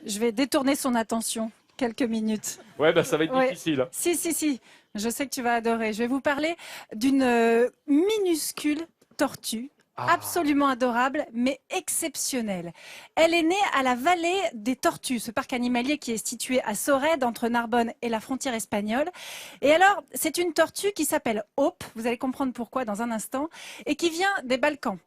Je vais détourner son attention quelques minutes. Ouais, bah ça va être Ouais. difficile. Si. Je sais que tu vas adorer. Je vais vous parler d'une minuscule tortue. Absolument adorable, mais exceptionnelle. Elle est née à la vallée des Tortues, ce parc animalier qui est situé à Sorède, entre Narbonne et la frontière espagnole. Et alors, c'est une tortue qui s'appelle Hope, vous allez comprendre pourquoi dans un instant, et qui vient des Balkans.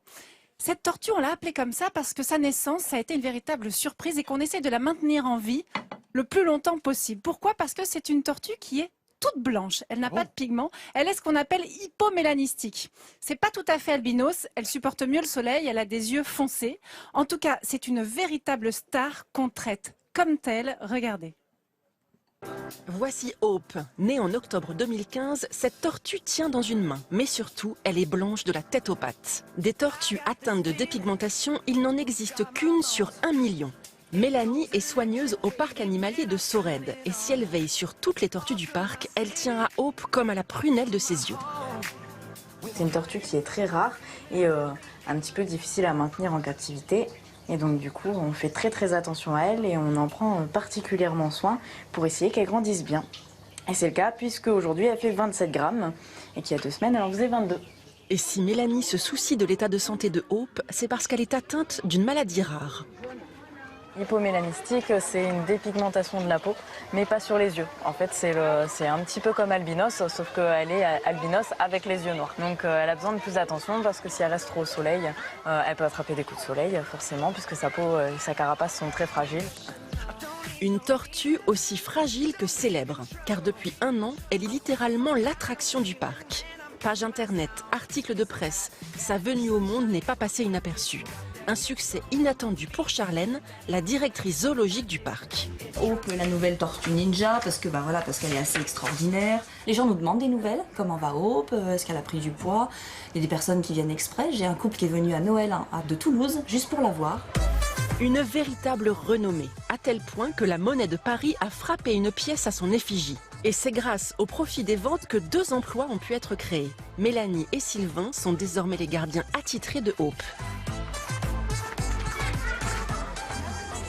Cette tortue, on l'a appelée comme ça parce que sa naissance, ça a été une véritable surprise et qu'on essaie de la maintenir en vie le plus longtemps possible. Pourquoi ? Parce que c'est une tortue qui est toute blanche, elle n'a pas de pigments, elle est ce qu'on appelle hypomélanistique. C'est pas tout à fait albinos, elle supporte mieux le soleil, elle a des yeux foncés. En tout cas, c'est une véritable star qu'on traite comme telle, regardez. Voici Hope. Née en octobre 2015, cette tortue tient dans une main, mais surtout, elle est blanche de la tête aux pattes. Des tortues atteintes de dépigmentation, il n'en existe qu'une sur 1 million. Mélanie est soigneuse au parc animalier de Sorède. Et si elle veille sur toutes les tortues du parc, elle tient à Hope comme à la prunelle de ses yeux. C'est une tortue qui est très rare et un petit peu difficile à maintenir en captivité. Et donc du coup, on fait très attention à elle et on en prend particulièrement soin pour essayer qu'elle grandisse bien. Et c'est le cas puisque aujourd'hui elle fait 27 grammes et qu'il y a 2 semaines elle en faisait 22. Et si Mélanie se soucie de l'état de santé de Hope, c'est parce qu'elle est atteinte d'une maladie rare. Hypomélanistique, c'est une dépigmentation de la peau, mais pas sur les yeux. En fait, c'est un petit peu comme albinos, sauf qu'elle est albinos avec les yeux noirs. Donc elle a besoin de plus d'attention parce que si elle reste trop au soleil, elle peut attraper des coups de soleil, forcément, puisque sa peau et sa carapace sont très fragiles. Une tortue aussi fragile que célèbre, car depuis 1 an, elle est littéralement l'attraction du parc. Page internet, articles de presse, sa venue au monde n'est pas passée inaperçue. Un succès inattendu pour Charlène, la directrice zoologique du parc. Hope, la nouvelle tortue ninja, parce qu'elle est assez extraordinaire. Les gens nous demandent des nouvelles, comment va Hope, est-ce qu'elle a pris du poids. Il y a des personnes qui viennent exprès. J'ai un couple qui est venu à Noël de Toulouse, juste pour la voir. Une véritable renommée, à tel point que la Monnaie de Paris a frappé une pièce à son effigie. Et c'est grâce au profit des ventes que 2 emplois ont pu être créés. Mélanie et Sylvain sont désormais les gardiens attitrés de Hope.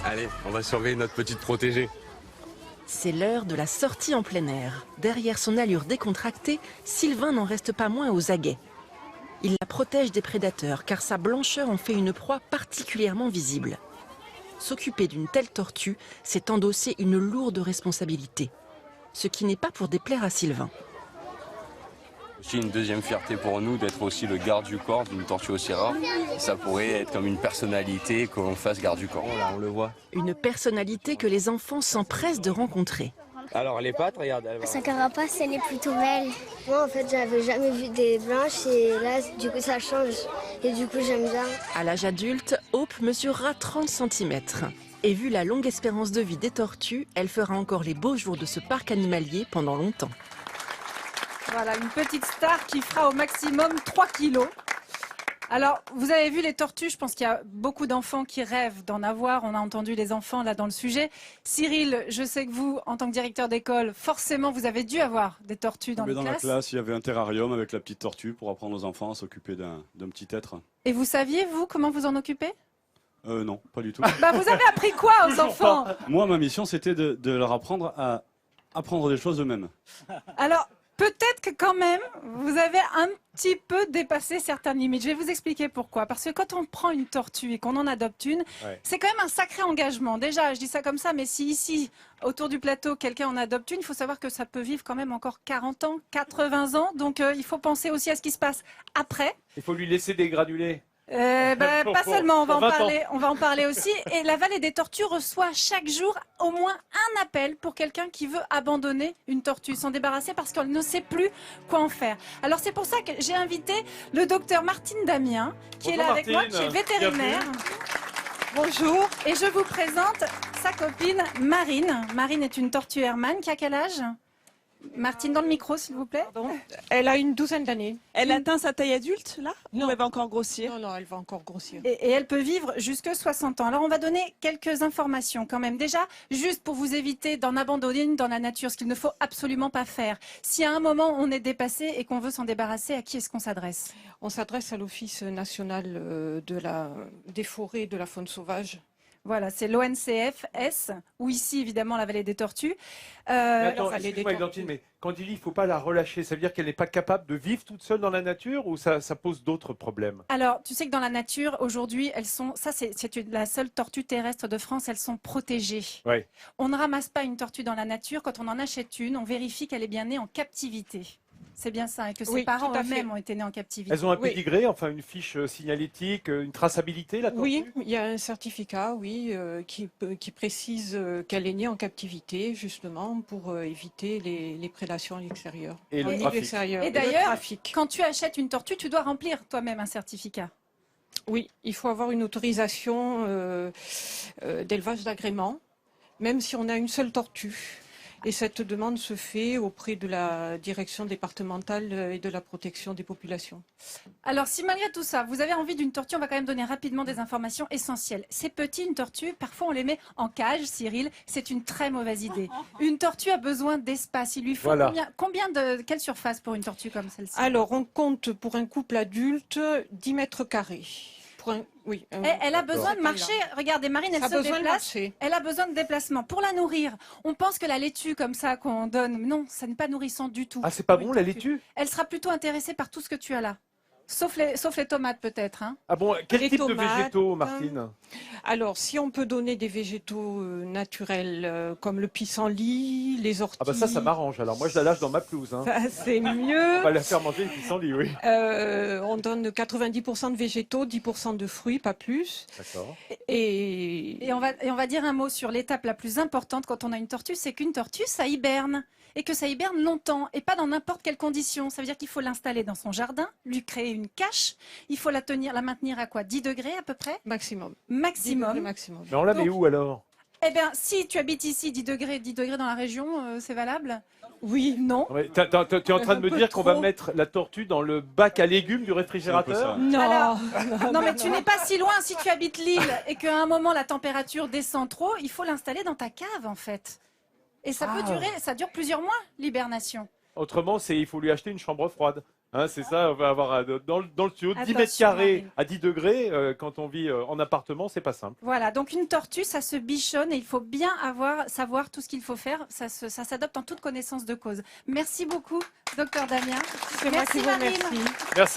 Allez, on va surveiller notre petite protégée. C'est l'heure de la sortie en plein air. Derrière son allure décontractée, Sylvain n'en reste pas moins aux aguets. Il la protège des prédateurs car sa blancheur en fait une proie particulièrement visible. S'occuper d'une telle tortue, c'est endosser une lourde responsabilité. Ce qui n'est pas pour déplaire à Sylvain. Aussi une deuxième fierté pour nous d'être aussi le garde du corps d'une tortue aussi rare. Ça pourrait être comme une personnalité qu'on fasse garde du corps. Là, on le voit. Une personnalité que les enfants s'empressent de rencontrer. Alors les pattes, regarde. Sa carapace, elle est plutôt belle. Moi, en fait, j'avais jamais vu des blanches et là, du coup, ça change. Et du coup, j'aime bien. À l'âge adulte, Hope mesurera 30 cm. Et vu la longue espérance de vie des tortues, elle fera encore les beaux jours de ce parc animalier pendant longtemps. Voilà, une petite star qui fera au maximum 3 kilos. Alors, vous avez vu les tortues, je pense qu'il y a beaucoup d'enfants qui rêvent d'en avoir. On a entendu les enfants là dans le sujet. Cyril, je sais que vous, en tant que directeur d'école, forcément, vous avez dû avoir des tortues dans les Dans classes. la classe, il y avait un terrarium avec la petite tortue pour apprendre aux enfants à s'occuper d'un petit être. Et vous saviez, vous, comment vous en occupez ? Non, pas du tout. Bah, vous avez appris quoi aux enfants ? Moi, ma mission, c'était de leur apprendre à apprendre des choses eux-mêmes. Alors, peut-être que quand même, vous avez un petit peu dépassé certaines limites. Je vais vous expliquer pourquoi. Parce que quand on prend une tortue et qu'on en adopte une, c'est quand même un sacré engagement. Déjà, je dis ça comme ça, mais si ici, autour du plateau, quelqu'un en adopte une, il faut savoir que ça peut vivre quand même encore 40 ans, 80 ans. Donc, il faut penser aussi à ce qui se passe après. Il faut lui laisser des granulés. Pas seulement, on va en parler aussi. Et la vallée des tortues reçoit chaque jour au moins un appel pour quelqu'un qui veut abandonner une tortue, s'en débarrasser parce qu'elle ne sait plus quoi en faire. Alors c'est pour ça que j'ai invité le docteur Martine Damien, qui est là avec moi, qui est vétérinaire. Bonjour. Et je vous présente sa copine Marine. Marine est une tortue Hermann qui a quel âge ? Martine, dans le micro, s'il vous plaît. Elle a une 12aine d'années. Elle atteint sa taille adulte, là? Non. Ou elle va encore grossir? Non, elle va encore grossir. Et elle peut vivre jusque 60 ans. Alors, on va donner quelques informations quand même. Déjà, juste pour vous éviter d'en abandonner une dans la nature, ce qu'il ne faut absolument pas faire. Si à un moment, on est dépassé et qu'on veut s'en débarrasser, à qui est-ce qu'on s'adresse? On s'adresse à l'Office national des forêts et de la faune sauvage. Voilà, c'est l'ONCFS, ou ici, évidemment, la vallée des tortues. Mais attends, vallée des excuse-moi, tortues. Églantine, mais quand il dit qu'il ne faut pas la relâcher, ça veut dire qu'elle n'est pas capable de vivre toute seule dans la nature ou ça pose d'autres problèmes? Alors, tu sais que dans la nature, aujourd'hui, c'est la seule tortue terrestre de France, elles sont protégées. Ouais. On ne ramasse pas une tortue dans la nature. Quand on en achète une, on vérifie qu'elle est bien née en captivité. C'est bien ça, et que ses Oui, parents tout à fait. eux-mêmes ont été nés en captivité. Elles ont un Oui. pédigré, enfin une fiche signalétique, une traçabilité, la tortue? Oui, il y a un certificat, oui, qui précise qu'elle est née en captivité, justement, pour éviter les prédations à l'extérieur. Et le En milieu trafic. extérieur. Et le d'ailleurs, trafic. quand tu achètes une tortue, tu dois remplir toi-même un certificat. Oui, il faut avoir une autorisation d'élevage d'agrément, même si on a une seule tortue. Et cette demande se fait auprès de la direction départementale et de la protection des populations. Alors, si malgré tout ça, vous avez envie d'une tortue, on va quand même donner rapidement des informations essentielles. C'est petit, une tortue, parfois on les met en cage, Cyril, c'est une très mauvaise idée. Une tortue a besoin d'espace. Il lui faut Voilà. quelle surface pour une tortue comme celle-ci? Alors, on compte pour un couple adulte 10 mètres carrés. Oui, Elle a besoin de marcher. Regardez, Marine, elle a se besoin de déplace. marcher. Elle a besoin de déplacement. Pour la nourrir, on pense que la laitue comme ça qu'on donne, non, ça n'est pas nourrissant du tout. Ah, c'est pas bon la laitue? Elle sera plutôt intéressée par tout ce que tu as là. Sauf les tomates peut-être. Hein. Ah bon, quel Les type de tomates, végétaux, Martine? Alors, si on peut donner des végétaux naturels comme le pissenlit, les orties. Ah bah ça m'arrange. Alors moi je la lâche dans ma pelouse. Hein. Ça, c'est On mieux. va la faire manger les pissenlits, oui. On donne 90% de végétaux, 10% de fruits, pas plus. D'accord. Et on va dire un mot sur l'étape la plus importante quand on a une tortue, c'est qu'une tortue, ça hiberne. Et que ça hiberne longtemps et pas dans n'importe quelle condition. Ça veut dire qu'il faut l'installer dans son jardin, lui créer une cache. Il faut la maintenir à quoi? 10 degrés à peu près? Maximum. 10 Maximum. degrés maximum. Mais on la met Donc- où alors? Eh bien, si tu habites ici, 10 degrés dans la région, c'est valable? Oui. Non. Ouais, tu es en train de me Un peu dire qu'on va trop. mettre la tortue dans le bac à légumes du réfrigérateur? ça. Non. Alors, non, mais tu n'es pas si loin. Si tu habites Lille et qu'à un moment la température descend trop, il faut l'installer dans ta cave en fait. Et ça peut durer, ça dure plusieurs mois, l'hibernation. Autrement, il faut lui acheter une chambre froide. Hein, c'est ça, on va avoir dans le tuyau 10 mètres Attention, carrés Marine. à 10 degrés. Quand on vit en appartement, c'est pas simple. Voilà, donc une tortue, ça se bichonne et il faut bien savoir tout ce qu'il faut faire. Ça s'adopte en toute connaissance de cause. Merci beaucoup, docteur Damien. C'est moi qui vous Marine. remercie. Merci.